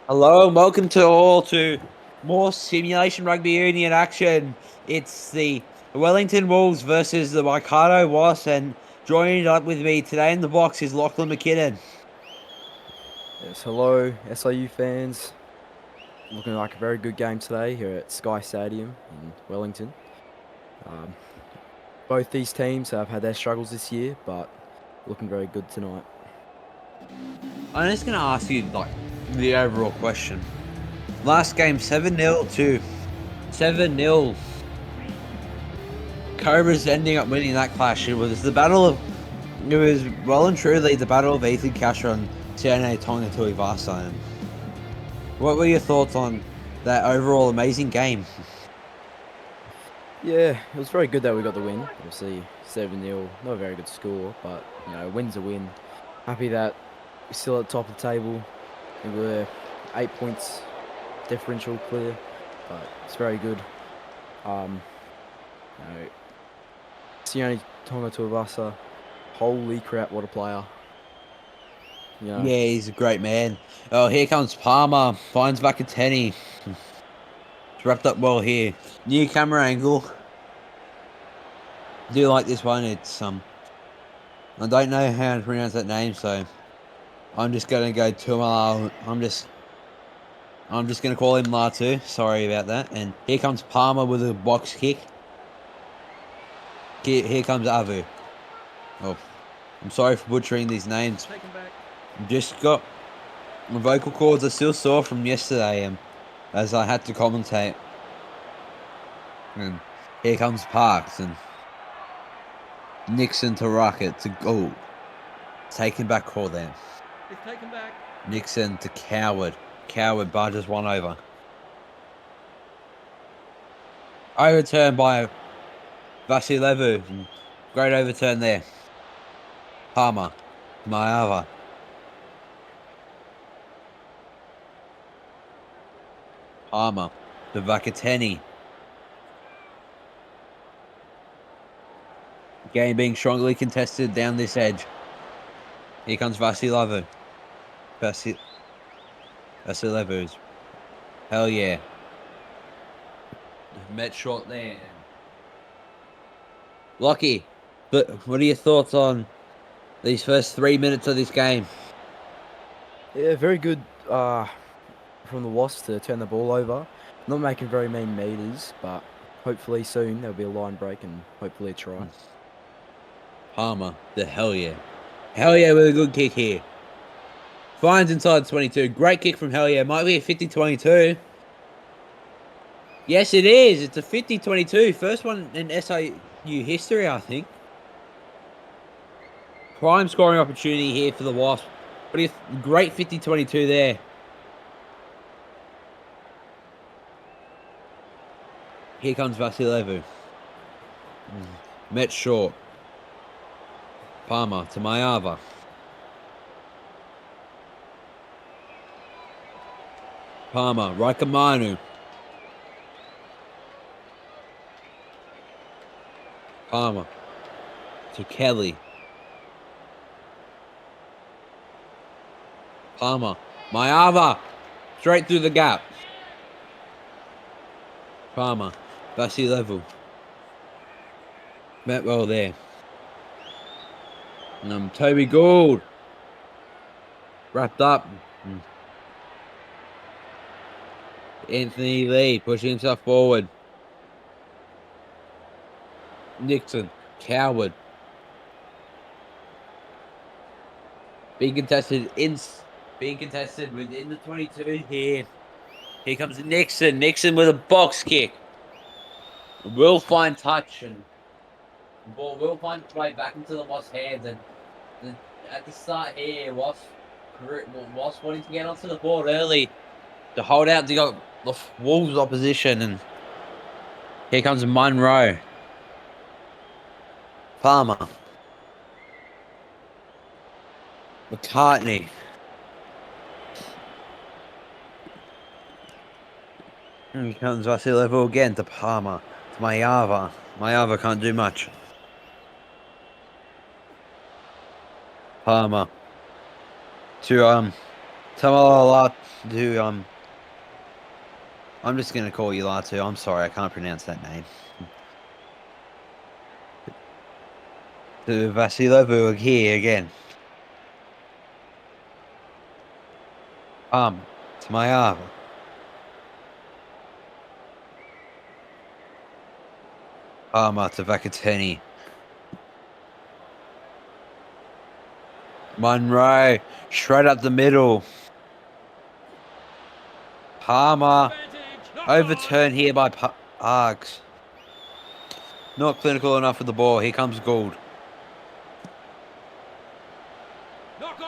Hello and welcome to more simulation rugby union action. It's the Wellington Wolves versus the Waikato Wasps, and joining up with me today in the box is Lachlan McKinnon. Yes, hello, SIU fans. Looking like a very good game today here at Sky Stadium in Wellington. Um, Both these teams have had their struggles this year, but looking very good tonight. I'm just gonna ask you the overall question. Last game 7-0 to 7-0. Cobras ending up winning that clash. It was well and truly the battle of Ethan Castro and Tiane Tonga Tuivasa. What were your thoughts on that overall amazing game? Yeah, it was very good that we got the win. Obviously, 7-0, not a very good score, but a win's a win. Happy that we're still at the top of the table. And we're 8 points differential clear, but it's very good. Um, you know, Sione Tonga Tuivasa, holy crap, what a player. You know, Yeah, he's a great man. Oh, here comes Palmer. Finds back a tenny. It's wrapped up well here. New camera angle. Do like this one. I don't know how to pronounce that name, so I'm just gonna go Tumala. I'm just gonna call him Latu. Sorry about that. And here comes Palmer with a box kick. Here comes Avu. Oh, I'm sorry for butchering these names. Just got my vocal cords are still sore from yesterday, as I had to commentate. And here comes Parks and Nixon to Rocket to go. Taking back call then. It's taken back. Nixon to Coward. Coward barges one over. Overturn by Vasilevu. Great overturn there. Palmer. Maava. Palmer. To Vakateni. Game being strongly contested down this edge. Here comes Vasilevu. Vasilevu's. Hell yeah. Met short there. Lucky. But what are your thoughts on these first 3 minutes of this game? yeah, very good from the Wasps to turn the ball over. Not making very many meters, but hopefully soon there'll be a line break and hopefully a try. Palmer. The hell yeah. Hell yeah with a good kick here. Finds inside 22. Great kick from Hell yeah. Might be a 50-22. Yes, it is. It's a 50-22. First one in SIU history, I think. Prime scoring opportunity here for the Wasps. But a great 50-22 there. Here comes Vasilevu. Met short. Palmer to Mayava. Palmer. Raikamanu. Palmer to Kelly. Palmer. Mayava. Straight through the gap. Palmer. Vasilevu. Met well there. Toby Gould. Wrapped up. Anthony Lee pushing himself forward. Nixon. Coward. Being contested within the 22 here. Here comes Nixon. Nixon with a box kick. Will find touch and the ball will find its way back into the Wasps' hands. And at the start here, Wasps wanting to get onto the board early to hold out the Wolves' opposition. And here comes Munro. Farmer. McCartney. Here comes Vasilevu again to Palmer. To Mayava. Mayava can't do much. Palmer. To Tamalatu, I'm just gonna call you Latu. I'm sorry, I can't pronounce that name. To Vasilovu here again. To Mayava. To Vakateni. Monroe, straight up the middle. Palmer, overturned here by Args. Not clinical enough with the ball. Here comes Gould.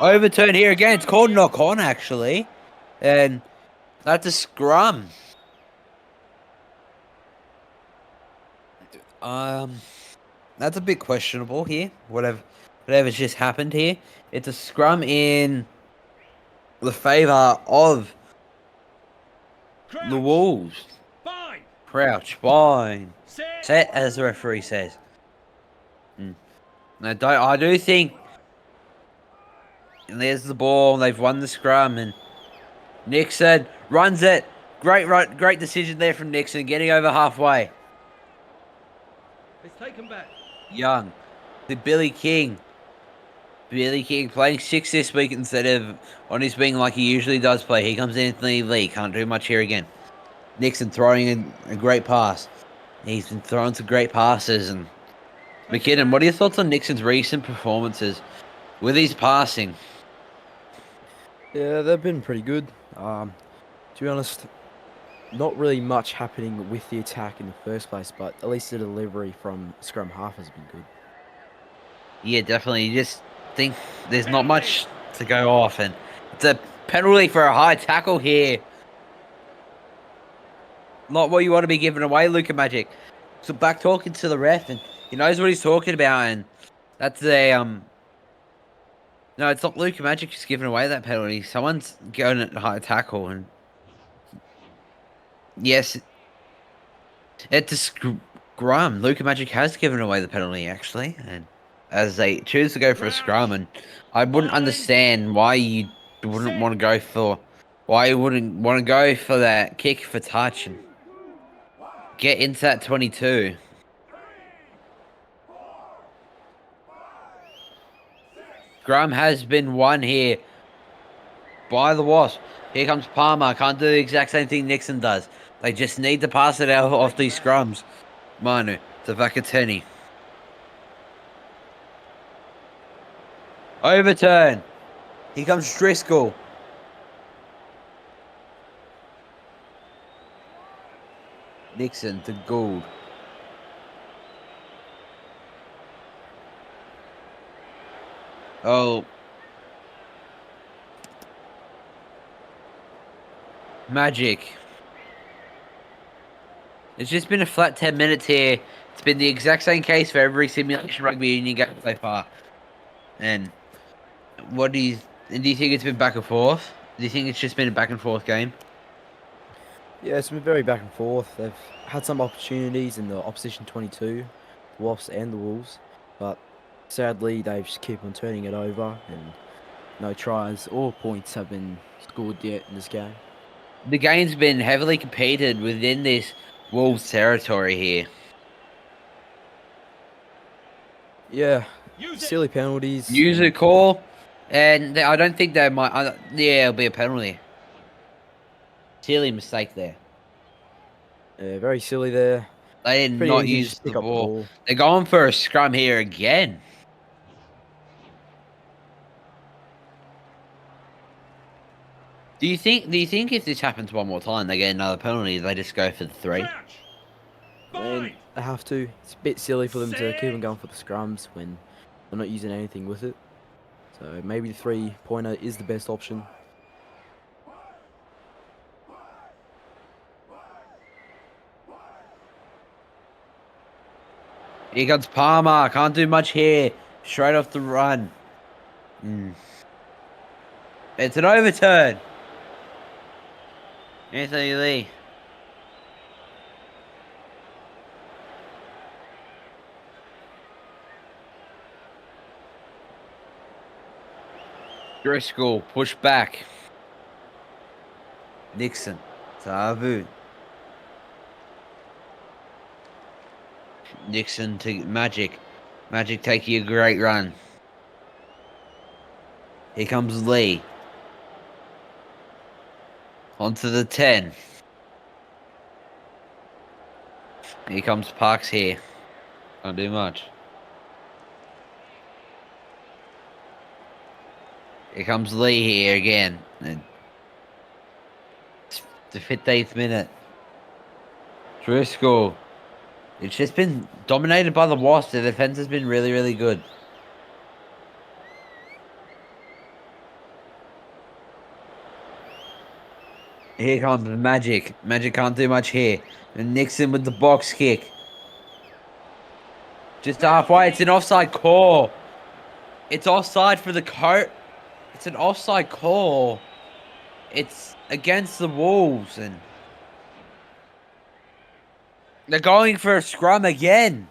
Overturned here again. It's called knock on, actually. And that's a scrum. That's a bit questionable here. Whatever's just happened here. It's a scrum in the favour of the Wolves. Crouch, fine. Set, as the referee says. I do think. And there's the ball. They've won the scrum, and Nixon runs it. Great decision there from Nixon, getting over halfway. It's taken back. Young, the Billy King. Billy King playing 6 this week instead of on his wing like he usually does play. Here comes Anthony Lee. Can't do much here again. Nixon throwing a great pass. He's been throwing some great passes. And McKinnon, what are your thoughts on Nixon's recent performances with his passing? Yeah, they've been pretty good. To be honest, not really much happening with the attack in the first place, but at least the delivery from scrum half has been good. Yeah, definitely. You just think there's not much to go off, and it's a penalty for a high tackle here. Not what you want to be giving away, Luca Magic. So back talking to the ref, and he knows what he's talking about, and that's a No, it's not Luca Magic who's giving away that penalty. Someone's going at high tackle, and yes, it's a scrum. Luca Magic has given away the penalty actually, and as they choose to go for a scrum, and I wouldn't understand why you wouldn't want to go for, why you wouldn't want to go for that kick for touch and get into that 22. Scrum has been won here by the Wasps. Here comes Palmer. Can't do the exact same thing Nixon does. They just need to pass it out off these scrums. Manu to Vakateni. Overturn. Here comes Driscoll. Nixon to Gould. Oh. Magic. It's just been a flat 10 minutes here. It's been the exact same case for every simulation rugby union game so far. And do you think it's been back and forth? Do you think it's just been a back and forth game? Yeah, it's been very back and forth. They've had some opportunities in the opposition 22, the Wasps and the Wolves, but sadly they just keep on turning it over, and no tries or points have been scored yet in this game. The game's been heavily competed within this Wolves territory here. Yeah, silly penalties. Use a call, and I don't think they might. Yeah, it'll be a penalty. Silly mistake there. Yeah, very silly there. They did Pretty not easy to use just the pick up the ball. ball. They're going for a scrum here again. Do you think if this happens one more time, they get another penalty? They just go for the 3. And they have to. It's a bit silly for them to keep on going for the scrums when they're not using anything with it. So maybe the 3-pointer is the best option. Here comes Palmer. Can't do much here. Straight off the run. It's an overturn. Anthony Lee. Driscoll push back. Nixon to Avu. Nixon to Magic. Magic taking a great run. Here comes Lee. Onto the 10. Here comes Parks here. Can't do much. Here comes Lee here again. And it's the 15th minute. Driscoll. It's just been dominated by the Wasps. The defense has been really, really good. Here comes Magic. Magic can't do much here. And Nixon with the box kick. Just halfway. It's an offside call. It's offside for the coat. It's an offside call. It's against the Wolves. And they're going for a scrum again.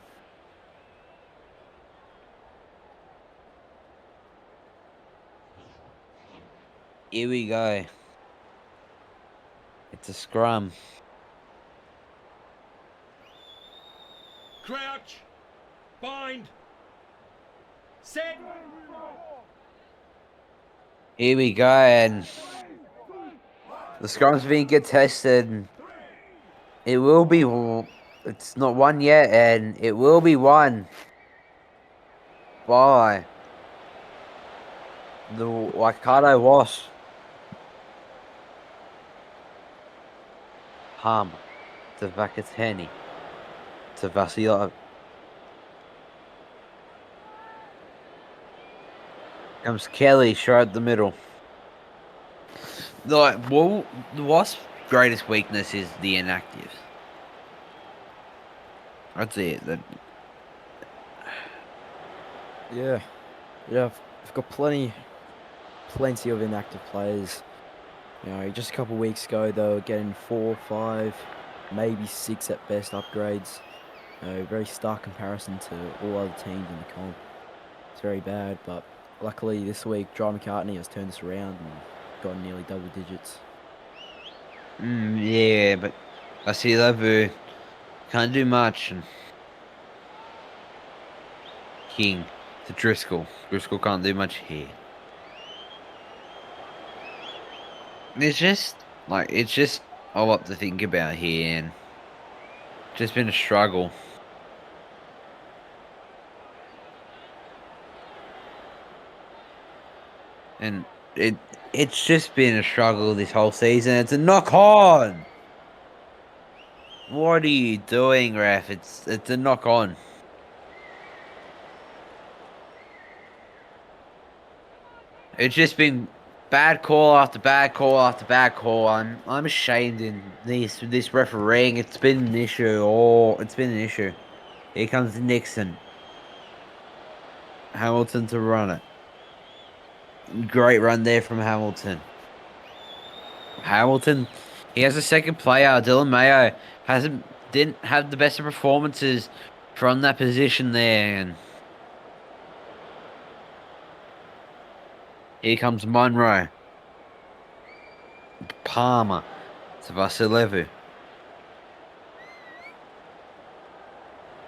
Here we go. It's a scrum. Crouch. Bind. Set. Here we go, and the scrum's being contested. It will be. It's not won yet, and it will be won by the Waikato Wasps. Palmer to Vakateni to Vasilov. Comes Kelly straight at the middle. The Wasp's greatest weakness is the inactives. That's it. Yeah, I've got plenty of inactive players. You know, just a couple of weeks ago they were getting 4, 5, maybe 6 at best upgrades. You know, very stark comparison to all other teams in the comp. It's very bad, but luckily this week Dry McCartney has turned this around and gotten nearly double digits. Yeah, but I see Levu can't do much. And King to Driscoll. Driscoll can't do much here. It's just a lot to think about here, and just been a struggle. And it's just been a struggle this whole season. It's a knock on. What are you doing, ref? It's a knock on. It's just been bad call after bad call after bad call. I'm ashamed in this refereeing. It's been an issue. It's been an issue. Here comes Nixon. Hamilton to run it. Great run there from Hamilton. Hamilton, he has a second player. Dylan Mayo didn't have the best of performances from that position there. And here comes Monroe. Palmer to Vasilevu.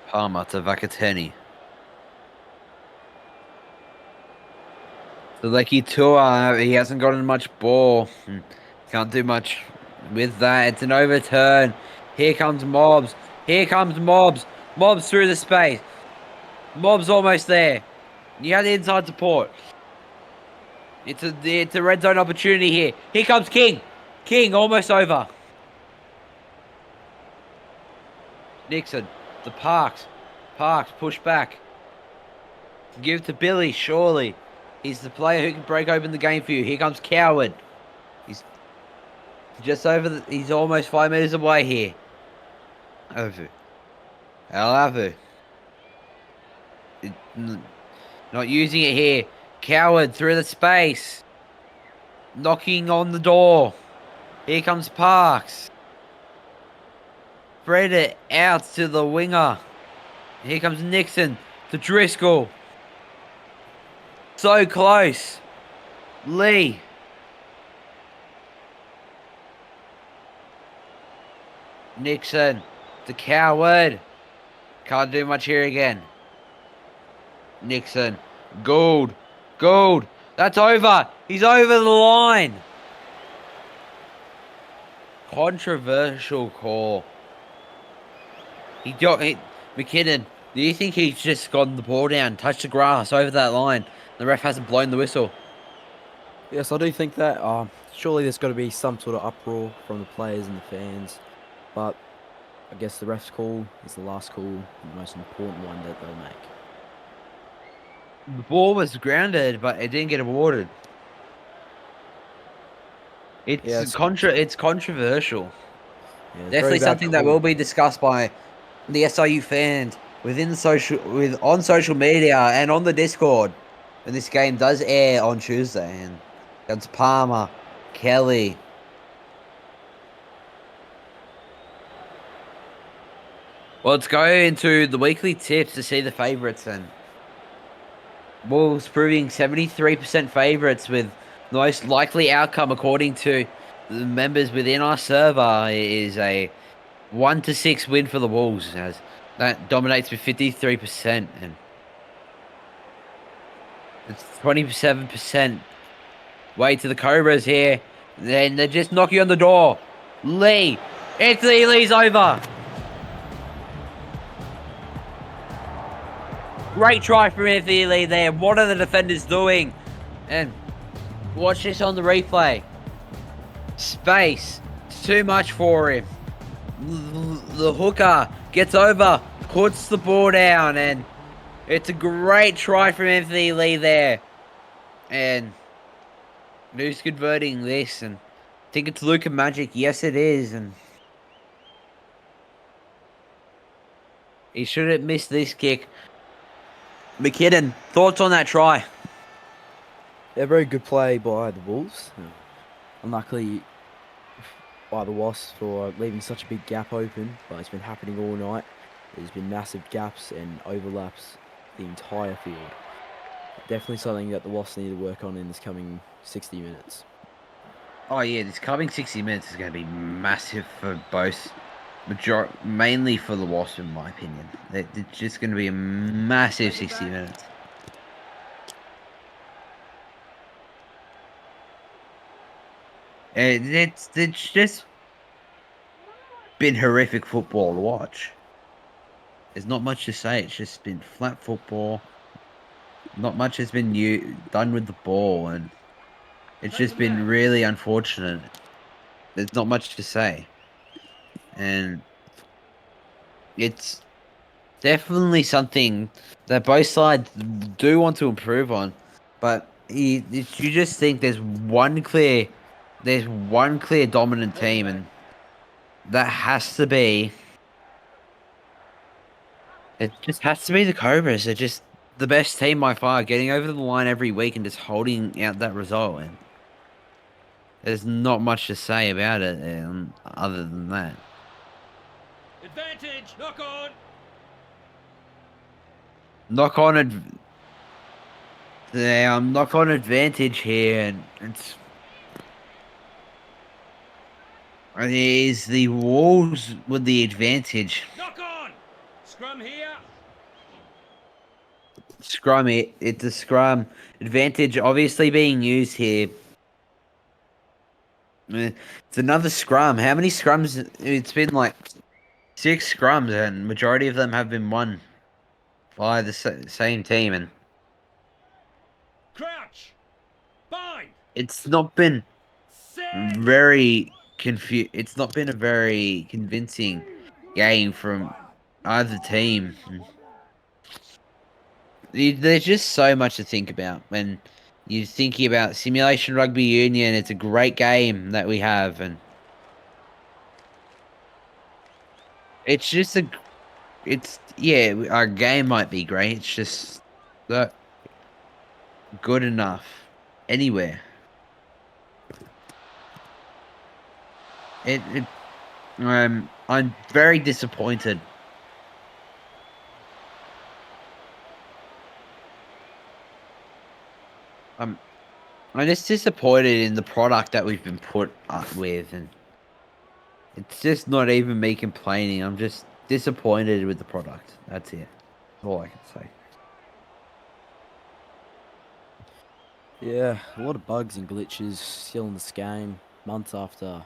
Palmer to Vakateni. The Lecky Tour, he hasn't gotten much ball. Can't do much with that. It's an overturn. Here comes Mobs. Here comes Mobs. Mobs through the space. Mobs almost there. You have the inside support. It's a red zone opportunity here. Here comes King. King almost over. Nixon. The Parks. Parks push back. Give to Billy, surely. He's the player who can break open the game for you. Here comes Coward. He's just over he's almost 5 meters away here. Avu. Alavu. Not using it here. Coward through the space. Knocking on the door. Here comes Parks. Spread it out to the winger. Here comes Nixon to Driscoll. So close. Lee. Nixon, the coward. Can't do much here again. Nixon, Gould, Gould. That's over. He's over the line. Controversial call. McKinnon, do you think he's just gotten the ball down, touched the grass over that line? The ref hasn't blown the whistle. Yes, I do think that. Surely there's got to be some sort of uproar from the players and the fans, but I guess the ref's call is the last call, and the most important one that they'll make. The ball was grounded, but it didn't get awarded. It's Yeah, it's controversial. Yeah, it's Definitely very bad something that call. will be discussed by the SIU fans on social media and on the Discord when this game does air on Tuesday. And that's Palmer, Kelly. Well, let's go into the weekly tips to see the favourites and Wolves proving 73% favourites with the most likely outcome according to the members within our server is a 1-6 win for the Wolves, as that dominates with 53%, and it's 27% way to the Cobras here. Then they're just knocking on the door. Lee, Anthony Lee's over. Great try from Anthony Lee there. What are the defenders doing? And watch this on the replay. Space, it's too much for him. The hooker gets over, puts the ball down, and it's a great try from Anthony Lee there. And who's converting this? And I think it's Luca Magic. Yes, it is. And he shouldn't miss this kick. McKinnon, thoughts on that try? Yeah, very good play by the Wolves. Unluckily by the Wasps for leaving such a big gap open, but it's been happening all night. There's been massive gaps and overlaps the entire field. Definitely something that the Wasps need to work on in this coming 60 minutes. Oh yeah, this coming 60 minutes is going to be massive for both. Mainly for the Wasps, in my opinion. It's just going to be a massive 60 minutes. It's just been horrific football to watch. There's not much to say. It's just been flat football. Not much has been done with the ball, and it's just been really unfortunate. There's not much to say, and it's definitely something that both sides do want to improve on. But you just think there's one clear dominant team, and that has to be. It just has to be the Cobras. They're just the best team by far, getting over the line every week and just holding out that result. And there's not much to say about it other than that. Advantage, knock on. Knock on advantage here, and it is the Wolves with the advantage. Knock on. Scrum here. Scrum it. It's a scrum advantage, obviously being used here. It's another scrum. How many scrums? It's been like 6 scrums, and majority of them have been won by the same team, and Crouch. Bind. it's not been Set. It's not been a very convincing game from either team. There's just so much to think about when you're thinking about Simulation Rugby Union. It's a great game that we have, and it's just our game might be great. It's just not good enough anywhere. I'm very disappointed. I'm just disappointed in the product that we've been put up with, and It's just not even me complaining. I'm just disappointed with the product. That's it. All I can say. Yeah, a lot of bugs and glitches still in this game, months after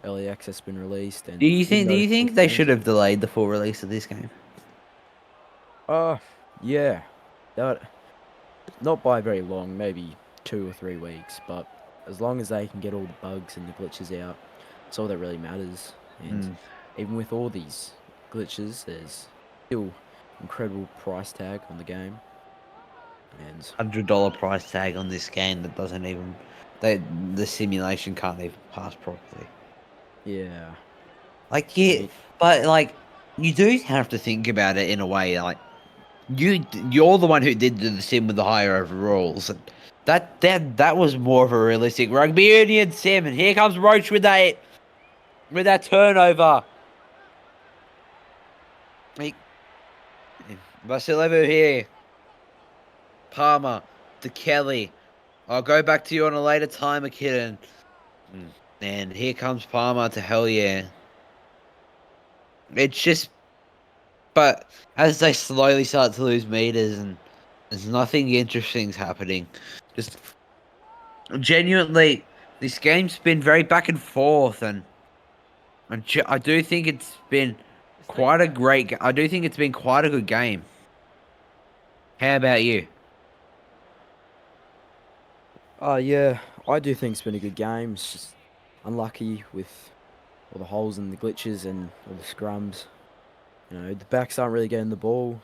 early access has been released, Do and you even think? Do though you full think they games. should have delayed the full release of this game? Yeah, that not by very long, maybe 2 or 3 weeks, but as long as they can get all the bugs and the glitches out, that's all that really matters. And Mm. even with all these glitches, there's still incredible price tag on the game, and $100 price tag on this game that doesn't even. The simulation can't even pass properly. yeah, Like I yeah, mean, but like you do have to think about it in a way. Like you're the one who did the sim with the higher overalls, and that was more of a realistic rugby union sim. And here comes Roach with that turnover. Like, Vasilevu here, Palmer to Kelly. I'll go back to you on a later time, McKinnon. And here comes Palmer to hell yeah. It's just, but as they slowly start to lose meters and there's nothing interesting's happening, just genuinely, this game's been very back and forth, and I do think it's been It's quite taken a back. great. I do think it's been quite a good game. How about you? yeah, I do think it's been a good game. It's just unlucky with all the holes and the glitches and all the scrums. You know, the backs aren't really getting the ball.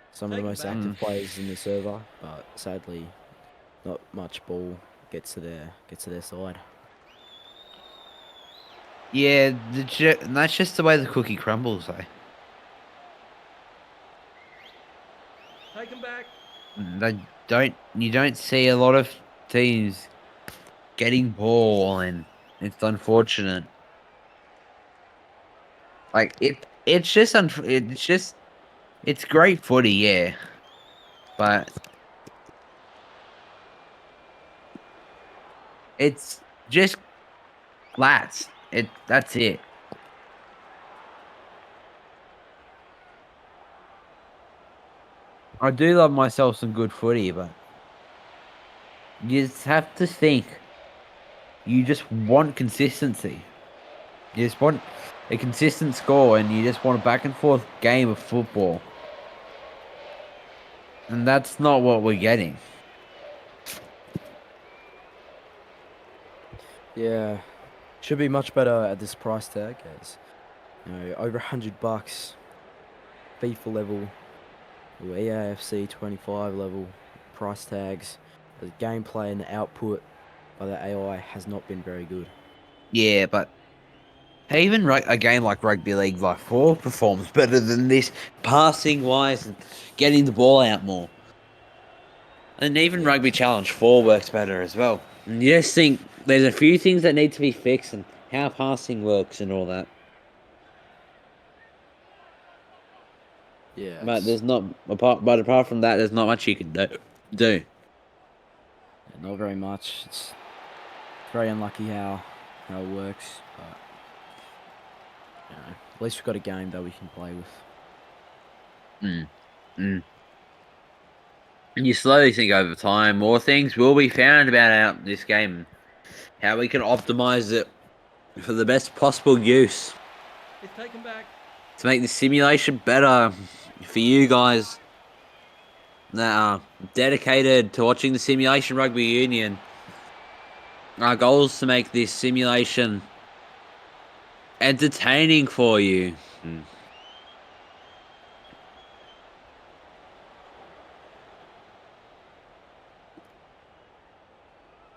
It's Some of the taken most back. active players in the server, but sadly, not much ball gets to their side. Yeah, and that's just the way the cookie crumbles, though. Taken back. They you don't see a lot of teams getting ball, and it's unfortunate. Like it's great footy, yeah, but it's just flats. That's it. I do love myself some good footy, but you just have to think. You just want consistency. You just want a consistent score, and you just want a back and forth game of football, and that's not what we're getting. Yeah, should be much better at this price tag, as over $100 FIFA level or EAFC 25 level price tags. The gameplay and the output by the AI has not been very good. Yeah, but even a game like Rugby League Live 4 performs better than this, passing wise and getting the ball out more. And even Yeah, Rugby Challenge 4 works better as well. And you just think there's a few things that need to be fixed and how passing works and all that. yeah, But there's not apart from that, there's not much you can do. not very much. It's very unlucky how it works, but at least we've got a game that we can play with. Mm. Mm. And you slowly think over time, more things will be found about out this game, how we can optimize it for the best possible use It's taken back. to make the simulation better for you guys that are dedicated to watching the simulation rugby union. Our goal is to make this simulation entertaining for you.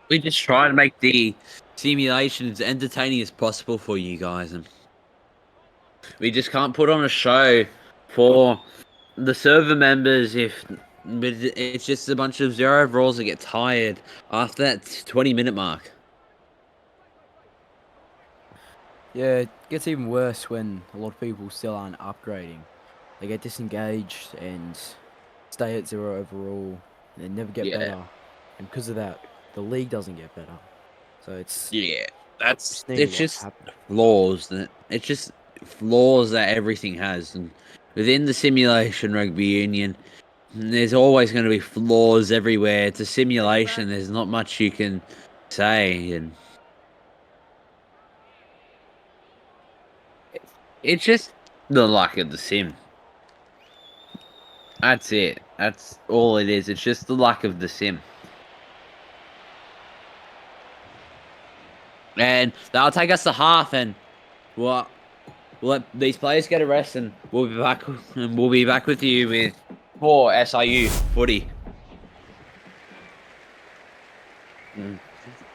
We just try to make the simulation as entertaining as possible for you guys, and we just can't put on a show for the server members if but it's just a bunch of zero overalls that get tired after that 20-minute mark. Yeah, it gets even worse when a lot of people still aren't upgrading. They get disengaged and stay at 0 overall, and they never get Yeah. better. And because of that, the league doesn't get better. So it's Yeah. That's need a it's lot to just happen. flaws that it's just flaws that everything has, and within the simulation rugby union, there's always going to be flaws everywhere. It's a simulation. back. There's not much you can say, and it's just the luck of the sim. That's it. That's all it is. It's just the luck of the sim. And that'll take us to half, and we'll let these players get a rest, and we'll be back with you with more SIU footy.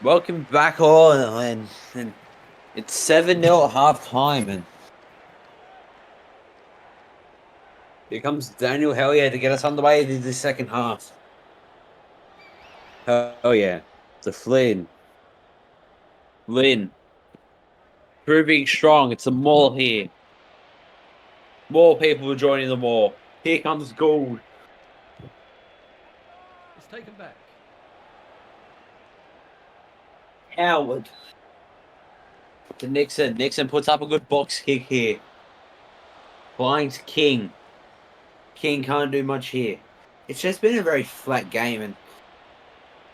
Welcome back all, and it's 7-0 at half time, and here comes Daniel Hellier to get us underway into the second half. Oh yeah, the Flynn. Lynn, proving strong. It's a maul here. More people are joining the maul. Here comes Gould. It's taken back. Howard. To Nixon. Nixon puts up a good box kick here. Flying to King. King can't do much here. It's just been a very flat game, and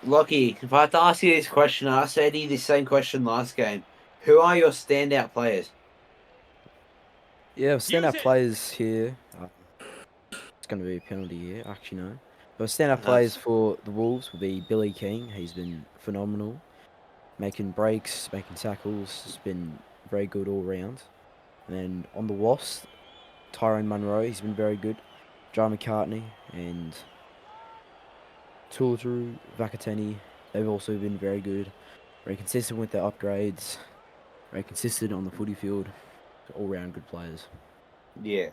Lockie, if I had to ask you this question, I said to you the same question last game. Who are your standout players? Yeah, Use standout it. players here. It's going to be a penalty here, actually, no. But standout players That's for the Wolves would be Billy King. He's been phenomenal. Making breaks, making tackles. It's been very good all round. And then on the Wasps, Tyrone Munro, he's been very good. John McCartney and Tulu, Vakateni, they've also been very good. Very consistent with their upgrades. Very consistent on the footy field. All round good players. yeah.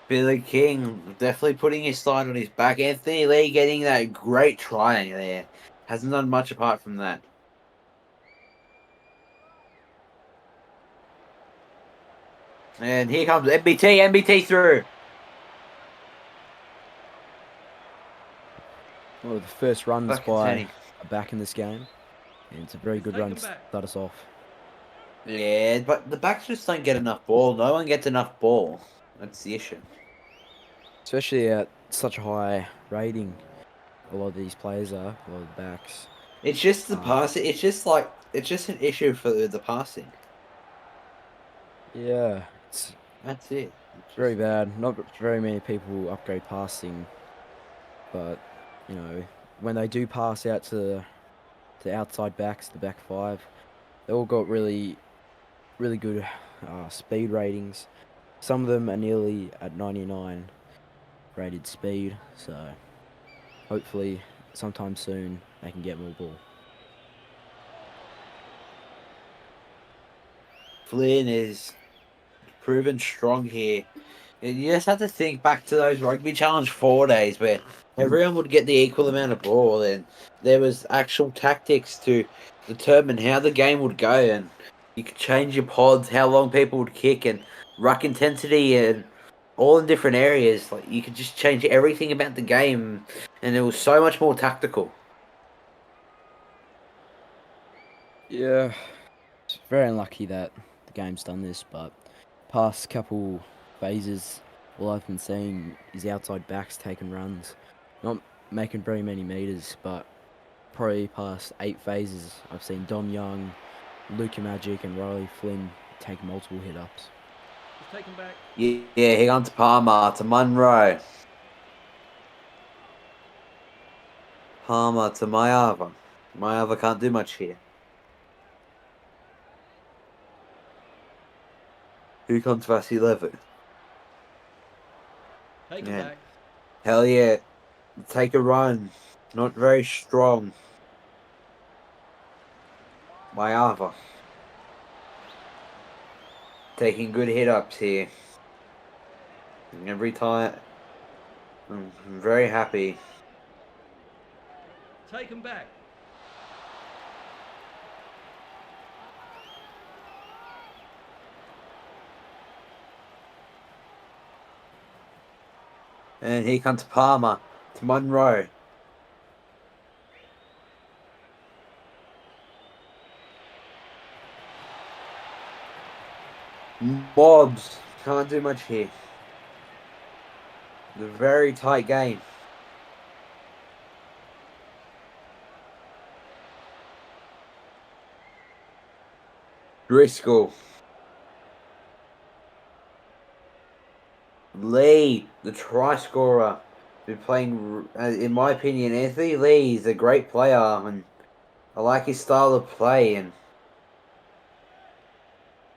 Billy King definitely putting his side on his back. Anthony Lee getting that great try there. Hasn't done much apart from that. And here comes MBT through. One of the first runs by Vakateni. a back in this game. And it's a very It's good run taken to back. start us off. Yeah, but the backs just don't get enough ball. No one gets enough ball. That's the issue. Especially at such a high rating. A lot of these players are, a lot of the backs. It's just the Um, passing. It's just an issue for the passing. yeah, it's That's it. very bad. Not very many people upgrade passing, but when they do pass out to the outside backs, the back five, they all got really good speed ratings. Some of them are nearly at 99 rated speed, so hopefully sometime soon they can get more ball. Flynn is proven strong here. And you just have to think back to those Rugby Challenge 4 days where everyone would get the equal amount of ball, and there was actual tactics to determine how the game would go, and you could change your pods, how long people would kick, and ruck intensity, and all in different areas. Like you could just change everything about the game, and it was so much more tactical. Yeah, it's very unlucky that the game's done this, but past couple phases, all I've been seeing is outside backs taking runs, not making very many meters, but probably past 8 phases, I've seen Don Young, Luca Magic, and Riley Flynn take multiple hit ups. It's taken back. Yeah, here comes Palmer to Munro. Palmer to Mayava. Mayava can't do much here. Who comes Vasilevu? Taken Man, back. hell yeah. Take a run. Not very strong. Mayava. Taking good hit ups here. And every time. I'm very happy. Taken back. And here comes Palmer to Munro. Mobs can't do much here. The very tight game. Driscoll. Lee, the try scorer, been playing. In my opinion, Anthony Lee is a great player, and I like his style of play. And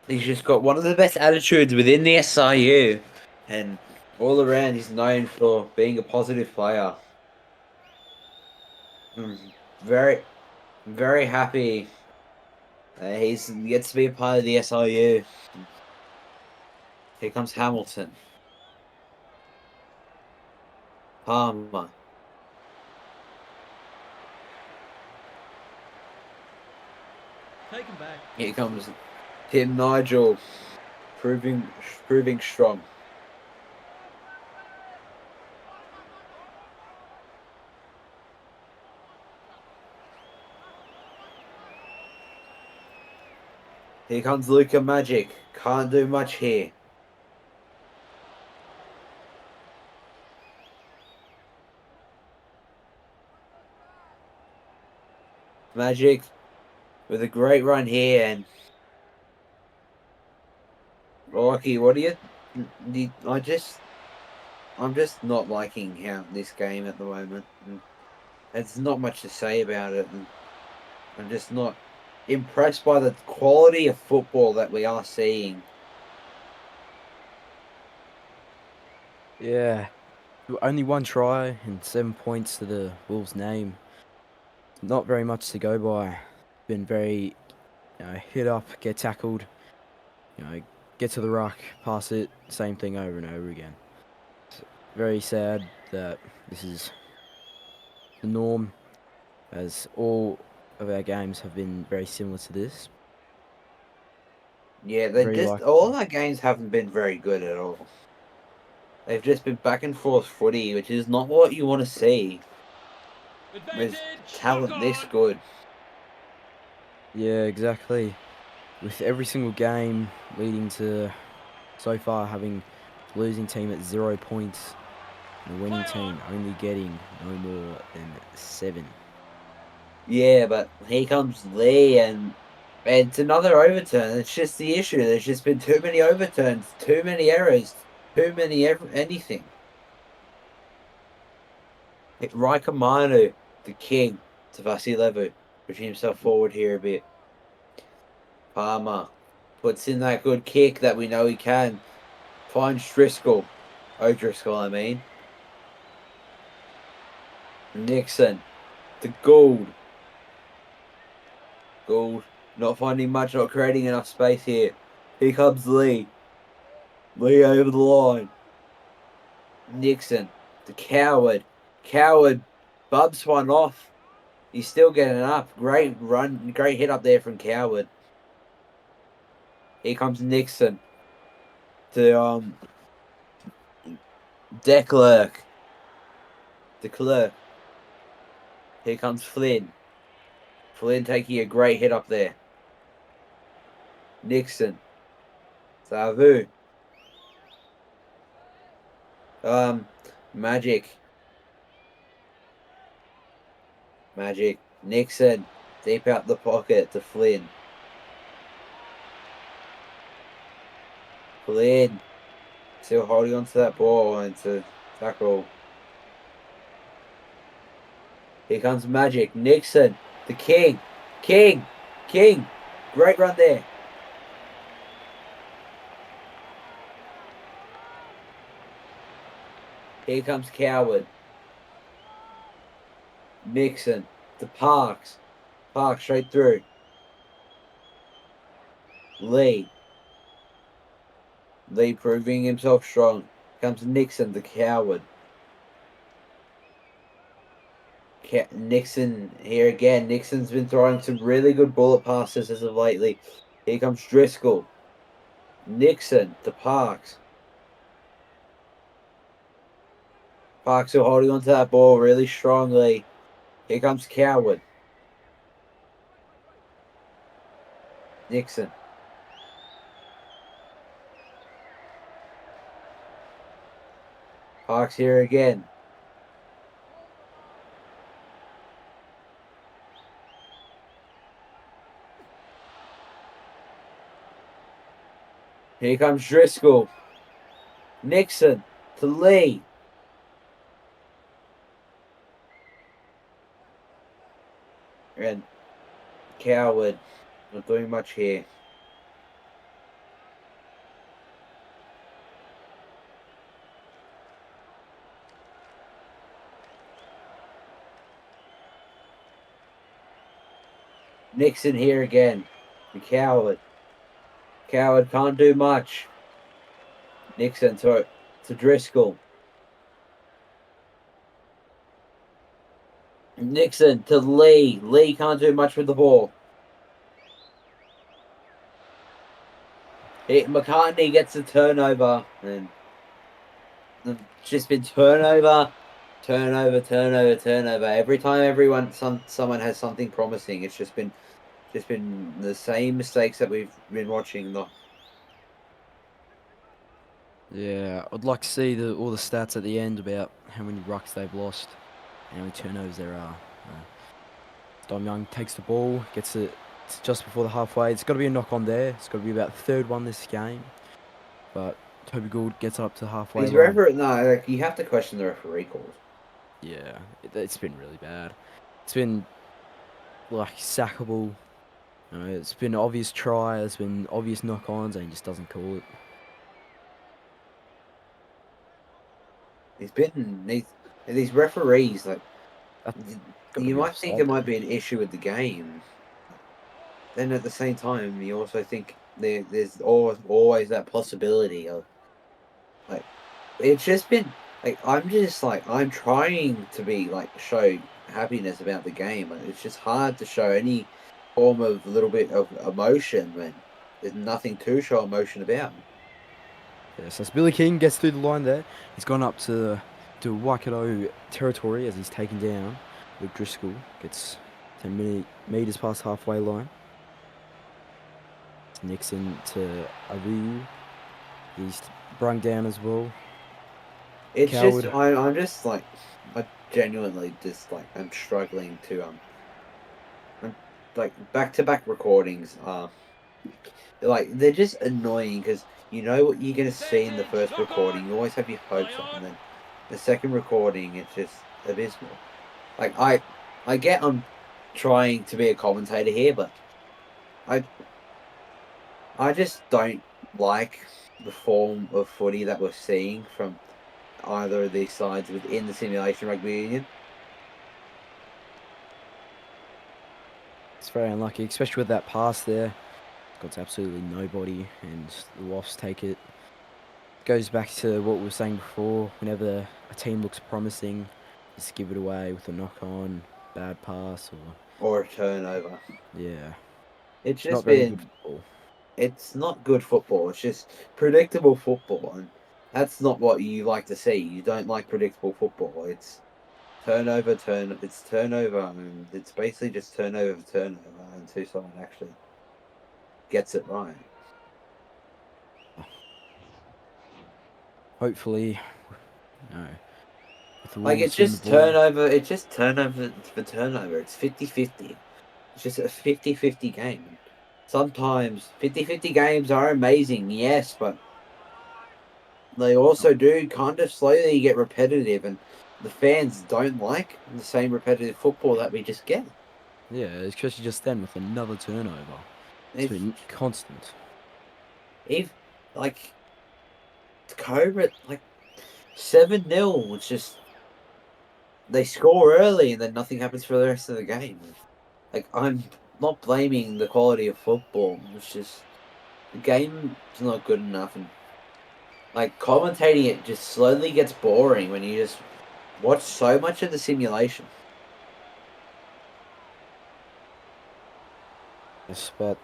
he's just got one of the best attitudes within the SIU, and all around he's known for being a positive player. Very, very happy. He gets to be a part of the SIU. Here comes Hamilton. Palmer. Taken back. Here comes Tim Nigel, proving strong. Here comes Luca Magic. Can't do much here. Magic with a great run here, and Rocky, what do you? I'm just not liking how this game at the moment. And there's not much to say about it, and I'm just not impressed by the quality of football that we are seeing. Yeah, only one try and 7 points to the Wolves' name. Not very much to go by. Been very, hit up, get tackled, get to the ruck, pass it, same thing over and over again. It's very sad that this is the norm, as all of our games have been very similar to this. Yeah, Very like all our games haven't been very good at all. They've just been back and forth footy, which is not what you want to see with talent this good. Yeah, exactly. With every single game leading to so far having the losing team at 0 points and the winning team only getting no more than 7. Yeah, but here comes Lee, and it's another overturn. It's just the issue. There's just been too many overturns, too many errors, too many anything. Riker Manu, the king, Tavasi Levu, pushing himself forward here a bit. Palmer puts in that good kick that we know he can. Finds Driscoll. O'Driscoll, I mean. Nixon. The Gould. Gould. Not finding much, not creating enough space here. Here comes Lee. Lee over the line. Nixon. The coward. Coward bubs one off. He's still getting up. Great run. Great hit up there from Coward. Here comes Nixon. To Declerc. Here comes Flynn. Flynn taking a great hit up there. Nixon. Savu. Magic. Nixon. Deep out the pocket to Flynn. Flynn. Still holding on to that ball and to tackle. Here comes Magic. Nixon. The King. King. Great run there. Here comes Coward. Nixon. To Parks. Parks straight through. Lee proving himself strong. Comes Nixon, the coward. Nixon here again. Nixon's been throwing some really good bullet passes as of lately. Here comes Driscoll. Nixon to Parks. Parks are holding onto that ball really strongly. Here comes Coward. Nixon. Park's here again. Here comes Driscoll. Nixon to Lee. And Coward. Not doing much here. Nixon here again. The Coward. Coward can't do much. Nixon to Driscoll. Nixon to Lee. Lee can't do much with the ball. McCartney gets a turnover. And it's just been turnover. Every time someone has something promising, it's just been the same mistakes that we've been watching. Yeah, I'd like to see all the stats at the end about how many rucks they've lost, and how many turnovers there are. Dom Young takes the ball, gets it just before the halfway. It's got to be a knock on there. It's got to be about the third one this game. But Toby Gould gets up to halfway line. You have to question the referee calls. Yeah, it's been really bad. It's been like sackable. It's been obvious try. There's been obvious knock-ons, and he just doesn't call it. These referees, like, You might think it might be an issue with the game. Then at the same time, you also think there's always that possibility of, like, it's just been like I'm trying to be like show happiness about the game. Like, it's just hard to show any form of little bit of emotion when there's nothing to show emotion about. Yeah, so as Billy King gets through the line there, he's gone up to Waikato territory as he's taken down. Luke Driscoll gets 10 metres past halfway line. Nixon to Aru. He's brung down as well. It's Coward. just I'm just like I genuinely just like I'm struggling to like back-to-back recordings like they're just annoying because you know what you're gonna see in the first recording. You always have your hopes up, and then the second recording it's just abysmal. Like I get I'm trying to be a commentator here, but I just don't like the form of footy that we're seeing from either of these sides within the simulation rugby union. It's very unlucky, especially with that pass there. Got to absolutely nobody, and the Wasps take it. Goes back to what we were saying before. Whenever a team looks promising, just give it away with a knock-on, bad pass, Or a turnover. Yeah. It's just not very good football. It's not good football. It's just predictable football, and that's not what you like to see. You don't like predictable football. It's turnover, It's turnover, and it's basically just turnover, until someone actually gets it right. Hopefully, no. Like it's just turnover. It's just turnover for turnover. It's 50-50. It's just a 50-50 game. Sometimes 50-50 games are amazing, yes, but they also do kind of slowly get repetitive, and the fans don't like the same repetitive football that we just get. Yeah, especially just then with another turnover. It's been constant. If like Cobra, like 7-0, it's just they score early and then nothing happens for the rest of the game. Like I'm not blaming the quality of football. It's just the game's not good enough, and like commentating it just slowly gets boring when you just watch so much of the simulation. Yes, but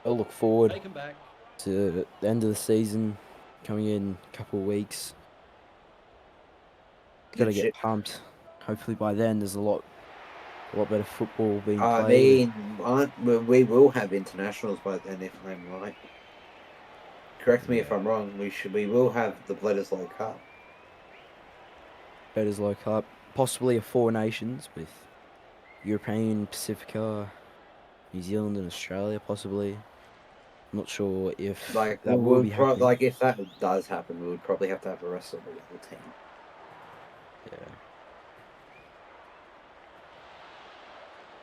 I'll look forward Take 'em back. to the end of the season coming in a couple of weeks. Got to get pumped. Hopefully by then there's a lot better football being played. I mean, we will have internationals by then, if I'm right. Correct me if I'm wrong. We will have the Bledisloe Cup. Betters like up. Possibly a Four Nations with European, Pacifica, New Zealand and Australia, possibly. Not sure if Like, that will be happening. like if that does happen, we would probably have to have a rest of the whole team. Yeah.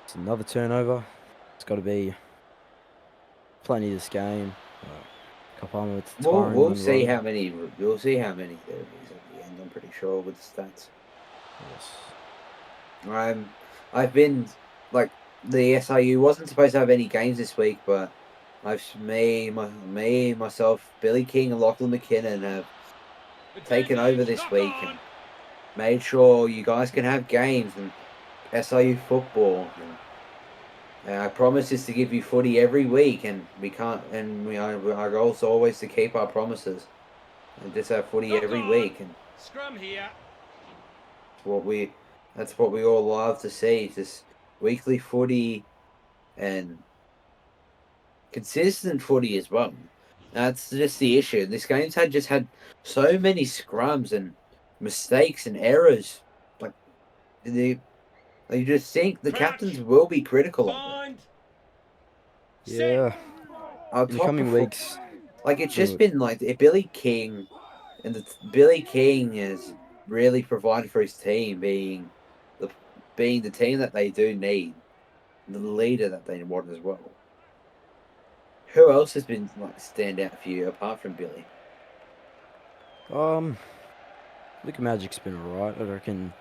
It's another turnover. It's got to be plenty of this game. Kapama with Tyron We'll see Munro. how many there is at the end. I'm pretty sure with the stats. Yes. I've been like the SRU wasn't supposed to have any games this week, but myself, Billy King, and Lachlan McKinnon have taken over this week and made sure you guys can have games and SRU football. And our promise is to give you footy every week, and we can't. And our goal is always to keep our promises and just have footy every week. And Scrum here. that's what we all love to see. Just weekly footy and consistent footy as well. That's just the issue. This game's had so many scrums and mistakes and errors. Like you just think the captains will be critical of it. Yeah. Our In the top coming weeks. like it's just been like Billy King, and Billy King has really provided for his team, being the team that they do need, the leader that they want as well. Who else has been like stand out for you apart from Billy? Look, Magic's been alright. I reckon,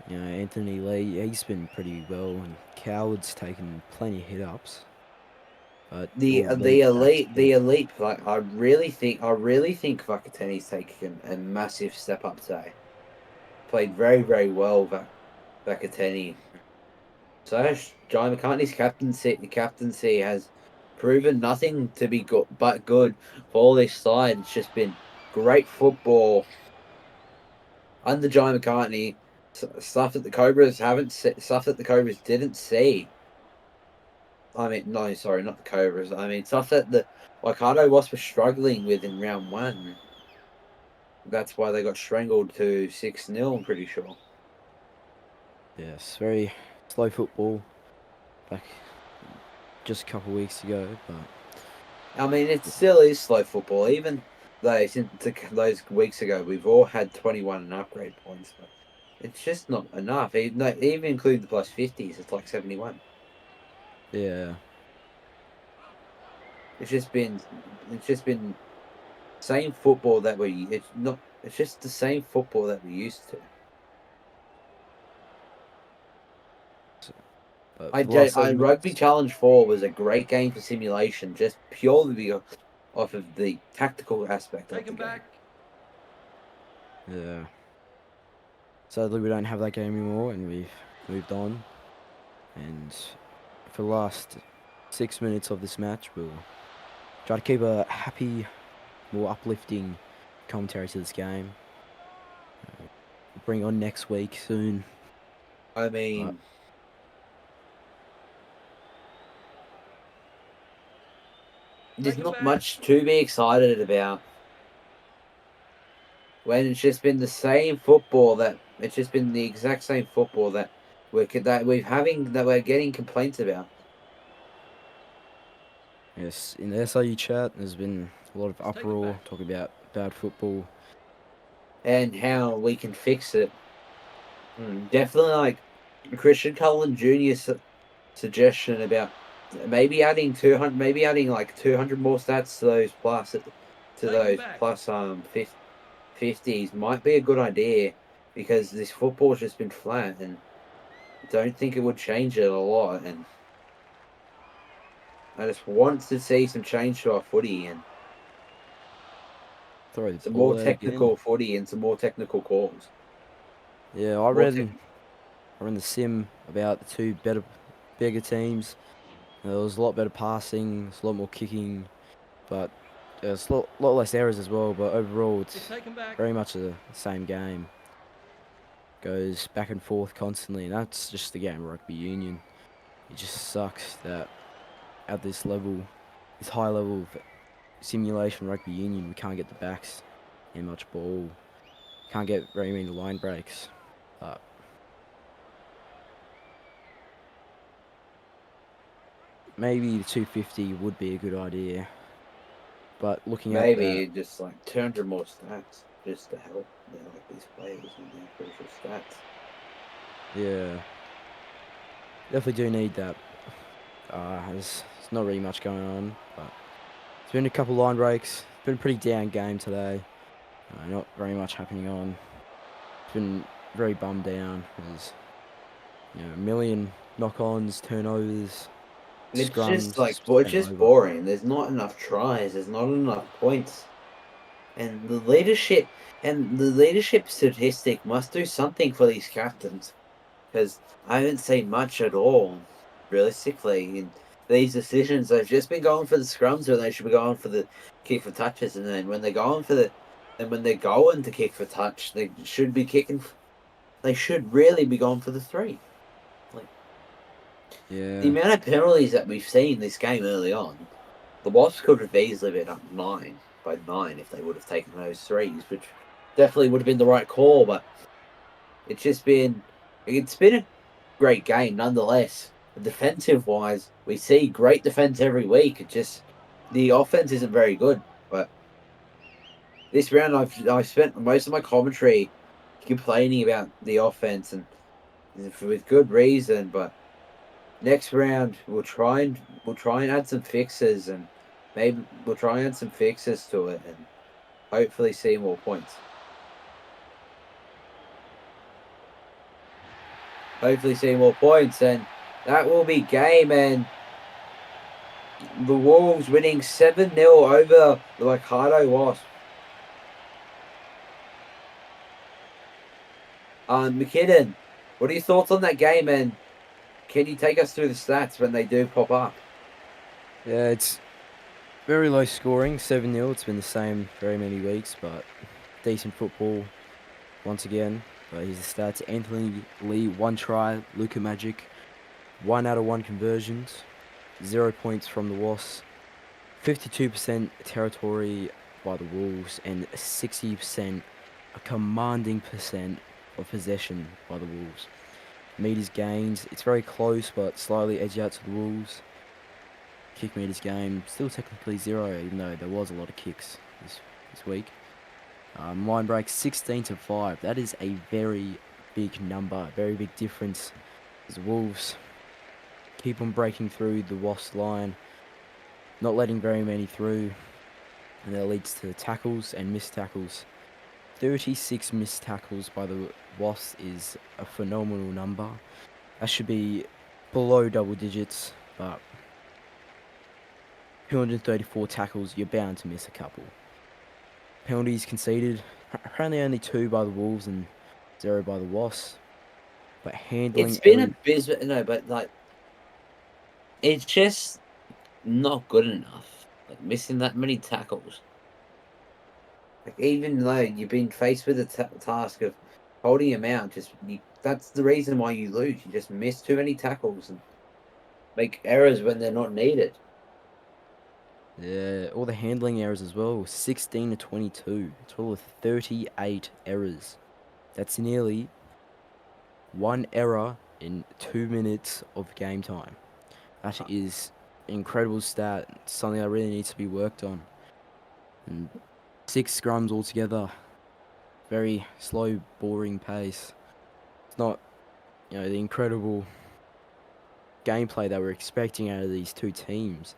Anthony Lee, he's been pretty well, and Coward's taken plenty of hit ups. But The elite. Like I really think Vakateni's taken a massive step up today. Played very very well, Vakateni. So John McCartney's captaincy has proven nothing to be good but good for all this side. It's just been great football under John McCartney. Stuff that the Cobras stuff that the Cobras didn't see. I mean, no, sorry, not the Cobras. I mean, stuff that the Waikato Wasps were struggling with in round one. That's why they got strangled to 6-0, I'm pretty sure. Yes, very slow football back just a couple of weeks ago, but I mean, it still is slow football. Even though since those weeks ago, we've all had 21 and upgrade points, but it's just not enough. Even include the plus 50s, it's like 71. yeah. It's just been same football that it's just the same football that we used to. But for the last 7 Rugby minutes, Challenge 4 was a great game for simulation, just purely off of the tactical aspect of the game. yeah. Sadly, we don't have that game anymore, and we've moved on. And for the last 6 minutes of this match, we'll try to keep a happy, more uplifting commentary to this game. We'll bring on next week soon. I mean, there's not much to be excited about when it's just been the same football it's just been the exact same football that we're getting complaints about. Yes, in the SIU chat, there's been a lot of uproar talking about bad football. And how we can fix it. Definitely like Christian Cullen Jr.'s suggestion about maybe adding 200 more stats to those plus 50s might be a good idea, because this football's just been flat, and I don't think it would change it a lot, and I just want to see some change to our footy and some more technical footy and some more technical calls. Yeah, I read the sim about the two bigger teams. There was a lot better passing, there's a lot more kicking, but there's a lot less errors as well. But overall, it's very much the same game. Goes back and forth constantly, and that's just the game of Rugby Union. It just sucks that at this level, this high level of simulation Rugby Union, we can't get the backs in much ball. can't get very many line breaks. But maybe the 250 would be a good idea. But looking at Maybe just like 200 more stats just to help like these players and their crucial stats. yeah, definitely do need that. There's not really much going on, but it's been a couple line breaks. It's been a pretty down game today. Not very much happening on. It's been very bummed down. There's a million knock-ons, turnovers, It's scrums. just like, Just it's game just over. boring. There's not enough tries. There's not enough points, and the leadership statistic must do something for these captains, because I haven't seen much at all, realistically, in these decisions. They've just been going for the scrums when they should be going for the kick for touches, and then when they're going to kick for touch, they should be kicking. They should really be going for the three. Like, Yeah. the amount of penalties that we've seen this game early on, the Wasps could have easily been up by 9 if they would have taken those threes, which definitely would have been the right call. But it's been a great game nonetheless. Defensive wise, we see great defense every week. It just the offense isn't very good. But this round, I've spent most of my commentary complaining about the offense, and with good reason. But next round, we'll try and add some fixes, and maybe we'll try and add some fixes to it, and hopefully see more points. Hopefully see more points, and that will be game. And the Wolves winning 7-0 over the Waikato Wasps. McKinnon, what are your thoughts on that game, and can you take us through the stats when they do pop up? Yeah, it's very low scoring, 7-0. It's been the same very many weeks, but decent football once again. But here's the stats. Anthony Lee, 1 try. Luka Magic, 1 out of 1 conversions. 0 points from the Wasps. 52% territory by the Wolves, and 60%, a commanding percent of possession by the Wolves. Meters gains, it's very close, but slightly edge out to the Wolves. Kick meters game, still technically 0, even though there was a lot of kicks this week. Line break 16-5. That is a very big number, very big difference. As the Wolves keep on breaking through the Wasps line, not letting very many through, and that leads to tackles and missed tackles. 36 missed tackles by the Wasps is a phenomenal number. That should be below double digits, but 234 tackles, you're bound to miss a couple. Penalties conceded, apparently only 2 by the Wolves and 0 by the Wasps. But handling... It's been abysmal, no, but like, it's just not good enough. Like, missing that many tackles. Like, even though you've been faced with the task of holding him out, that's the reason why you lose. You just miss too many tackles and make errors when they're not needed. Yeah, all the handling errors as well. 16-22. A total of 38 errors. That's nearly 1 error in 2 minutes of game time. That is an incredible stat. Something that really needs to be worked on. And 6 scrums altogether. Very slow, boring pace. It's not, the incredible gameplay that we're expecting out of these two teams.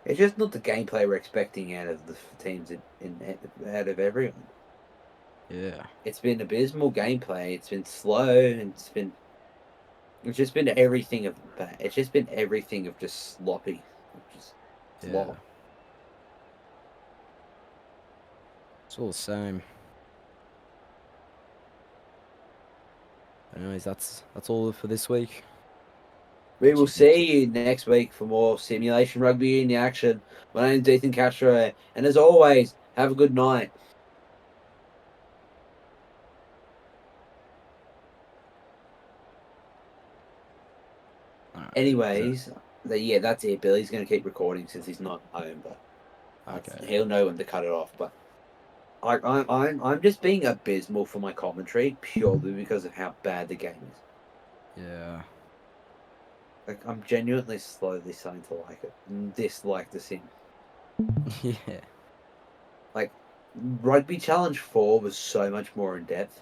It's just not the gameplay we're expecting out of the teams out of everyone. Yeah. It's been abysmal gameplay. It's been slow, and it's just been everything of bad. It's just been everything of just sloppy, just slop. Yeah. It's all the same. Anyways, that's all for this week. We will see you next week for more simulation rugby union action. My name's Ethan Castro, and as always, have a good night. Anyways, that's it. Billy's going to keep recording since he's not home, but Okay. He'll know when to cut it off. But I'm just being abysmal for my commentary purely because of how bad the game is. Yeah. Like I'm genuinely slowly starting to like it and dislike the sim. Yeah. Like Rugby Challenge 4 was so much more in depth.